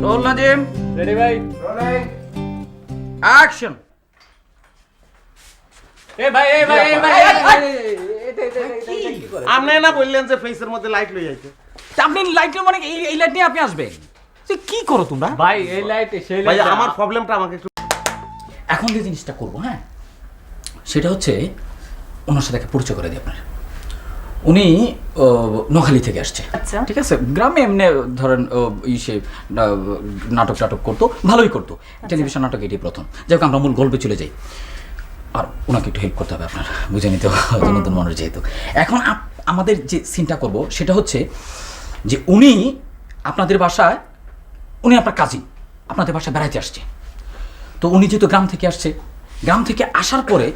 Role Nazim, ready ভাই। Rolling, action. এ ভাই আপনি না বললেন যে ফেসের মধ্যে লাইট লই আইতে। আপনি লাইটের মানে এই লাইট নিয়ে আপনি আসবেন? কি করো তোমরা ভাই? এই লাইট সেই ভাই লাইট আমার প্রবলেমটা আমাকে একটু এখন যে জিনিসটা করবো, হ্যাঁ, সেটা হচ্ছে ওনার সাথে একটা পরিচয় করে দিই আপনার। উনি নোয়াখালী থেকে আসছে, আচ্ছা। ঠিক আছে। গ্রামে এমনি ধরেন সে নাটক করতো, ভালোই করতো। টেলিভিশন নাটক এটি প্রথম। যাই হোক, আমরা মূল গল্পে চলে যাই। আর ওনাকে একটু হেল্প করতে হবে আপনার, বুঝে নিতে হবে, নতুন মানুষ যেহেতু। এখন আমাদের যে সিনটা করব সেটা হচ্ছে যে উনি আপনাদের বাসায়, উনি আপনার কাজিন, আপনাদের বাসায় বেড়াইতে আসছে। তো উনি যেহেতু গ্রাম থেকে আসছে, গ্রাম থেকে আসার পরে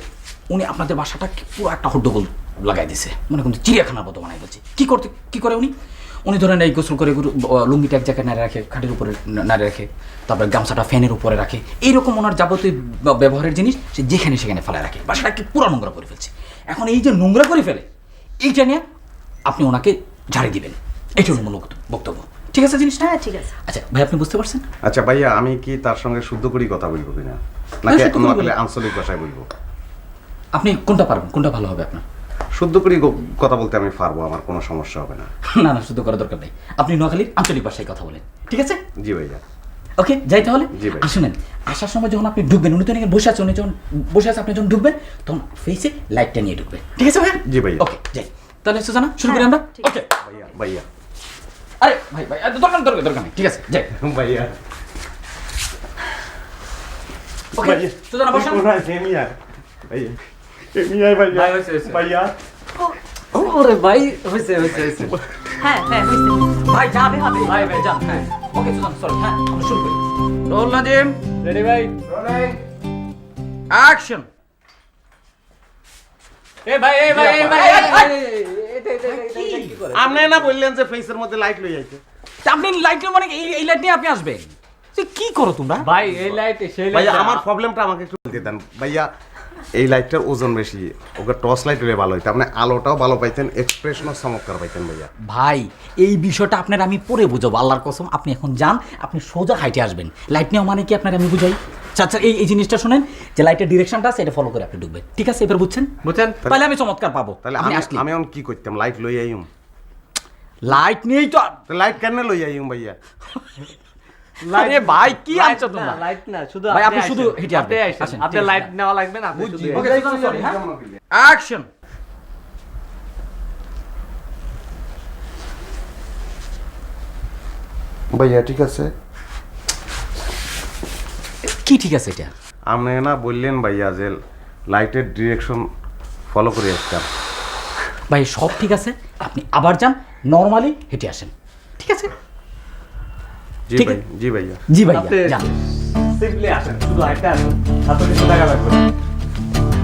উনি আপনাদের বাসাটা পুরো একটা হড্ডগোল লাগাই দিছে, মনে কিন্তু চিড়িয়াখানার মতো বানাই বলছে। কি করে উনি ধরেন এই গোসল করে লুঙ্গিটা এক জায়গায় নাড়ে রাখে, খাটের উপরে নাড়ে রাখে, তারপরে গামছাটা ফ্যানের উপরে রাখে। এইরকম ওনার যাবতীয় ব্যবহারের জিনিস সে যেখানে সেখানে ফেলে রাখে, বাসাটাকে পুরো নোংরা করে ফেলছে। এখন এই যে নোংরা করে ফেলে, এইটা নিয়ে আপনি ওনাকে ঝাড়ি দিবেন, এইটা মূল বক্তব্য। ঠিক আছে জিনিসটা? হ্যাঁ, ঠিক আছে। আচ্ছা ভাই, আপনি বুঝতে পারছেন? আচ্ছা ভাইয়া, আমি কি তার সঙ্গে শুদ্ধ করেই কথা বলবো কিনা, নাকি নোয়াখালী আঞ্চলিক ভাষায় বলবো? আপনি কোনটা পারবেন, কোনটা ভালো হবে আপনার? শুদ্ধ করেই কথা বলতে আমি পারবো, আমার কোনো সমস্যা হবে না। না, শুদ্ধ করার দরকার নেই। আপনি নোয়াখালীর আঞ্চলিক ভাষায় কথা বলেন, ঠিক আছে? জি ভাইয়া। ওকে, যাই তাহলে। জি ভাই। শুনেন, আসার সময় যখন আপনি ঢুকবেন, উনি তো এখানে বসে আছে, উনি যখন বসে আছে, আপনি যখন ঢুকবেন তখন ফেসে লাইটটা নিয়ে ঢুকবেন, ঠিক আছে ভাই? জি ভাইয়া। ওকে, যাই তাহলে। সুজানা, শুরু করি আমরা। ঠিক ওকে ভাইয়া আরে ভাই দরকার নেই, ঠিক আছে, যাই। ভাইয়া ওকে সুজানা, বসেন। ভাই হইছে ভাইয়া ওরে ভাই হইছে হ্যাঁ হয়েছে। ভাই যাবে হবে, ভাই, যান। হ্যাঁ, ওকে সুজানা, সরি। হ্যাঁ, আমরা শুরু করি। রোল নাজিম, রেডি ভাই। Rolling, action. এ ভাই আপনি না বললেন যে ফেসের মধ্যে লাইট লই আইতে। আপনি লাইটের মানে এই লাইট নিয়ে আপনি আসবেন? কি করো তোমরা ভাই? এই লাইট সেই লাইট ভাইয়া আমার প্রবলেমটা আমাকে একটু বলতে দেন ভাইয়া। এই লাইটটার ওজন বেশি, ওকে টর্চ লাইট হলে ভালো হইতো। আপনি আলোটাও ভালো পাইতেন, এক্সপ্রেশনও চমৎকার পাইতেন ভাইয়া। ভাই, এই বিষয়টা আপনার আমি পরে বুঝাবো, আল্লাহর কসম। আপনি এখন যান, আপনি সোজা হাইটে আসবেন। লাইট নেওয়া মানে কি আপনার আমি বুঝাই। আচ্ছা, এই জিনিসটা শুনেন, যে লাইটের ডিরেকশনটা আছে এটা ফলো করে আপনি ঢুকবেন, ঠিক আছে? এবার বুঝছেন? তাহলে আমি চমৎকার পাবো। তাহলে আপনি আমি আসলে আমি এখন কি করতাম? লাইট লই আইম। লাইট নিয়েই তো। লাইট কেন লই আইম ভাইয়া? আরে ভাই, কি আনছো তোমরা? লাইট না, শুধু ভাই, আপনি শুধু হেঁটে আপনি আসবেন। আইসেন। আসেন, আপনি ঠিক আছে। লাইট নেওয়া লাগবে না, আপনি শুধু ওকে, সরি, হ্যাঁ। অ্যাকশন। ভাইয়া ঠিক আছে। কি ঠিক আছে এটা? আপনি না বললেন ভাইয়া যে লাইটের ডিরেকশন ফলো করে আসতাম। ভাই সব ঠিক আছে, আপনি আবার যান, নরমালি হেঁটে আসেন, ঠিক আছে? জি ঠিক ভাই, আছে। জি ভাইয়া। জি ভাই, আপনি যান। সিম্পলি আসেন, শুধু হাইটে আসেন, হাতে কিছু টাকা লাগবে না।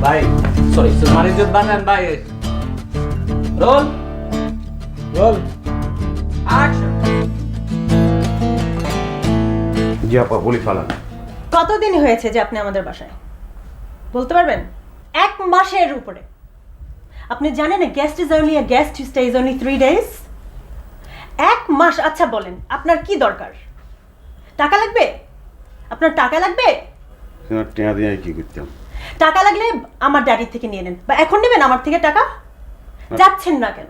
ভাই সরি, আমার ইজ্জত বাঁচান ভাই। Roll action. জি আপা, বলি ফালান। কতদিন হয়েছে যে আপনি আমাদের বাসায়? বলতে পারবেন? 1 মাসের উপরে। আপনি জানেন না, guest is only a guest who stage only 3 days। 1 মাস। আচ্ছা বলেন, আপনার কি দরকার? টাকা লাগবে? আপনার টাকা লাগবে? টেয়া দিয়ে কি করতাম? টাকা লাগলে আমার ড্যাডির থেকে নিয়ে নেন, বা এখন নেবেন আমার থেকে টাকা। যাচ্ছেন না কেন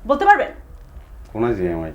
বলতে পারবেন? কোন যে আমায়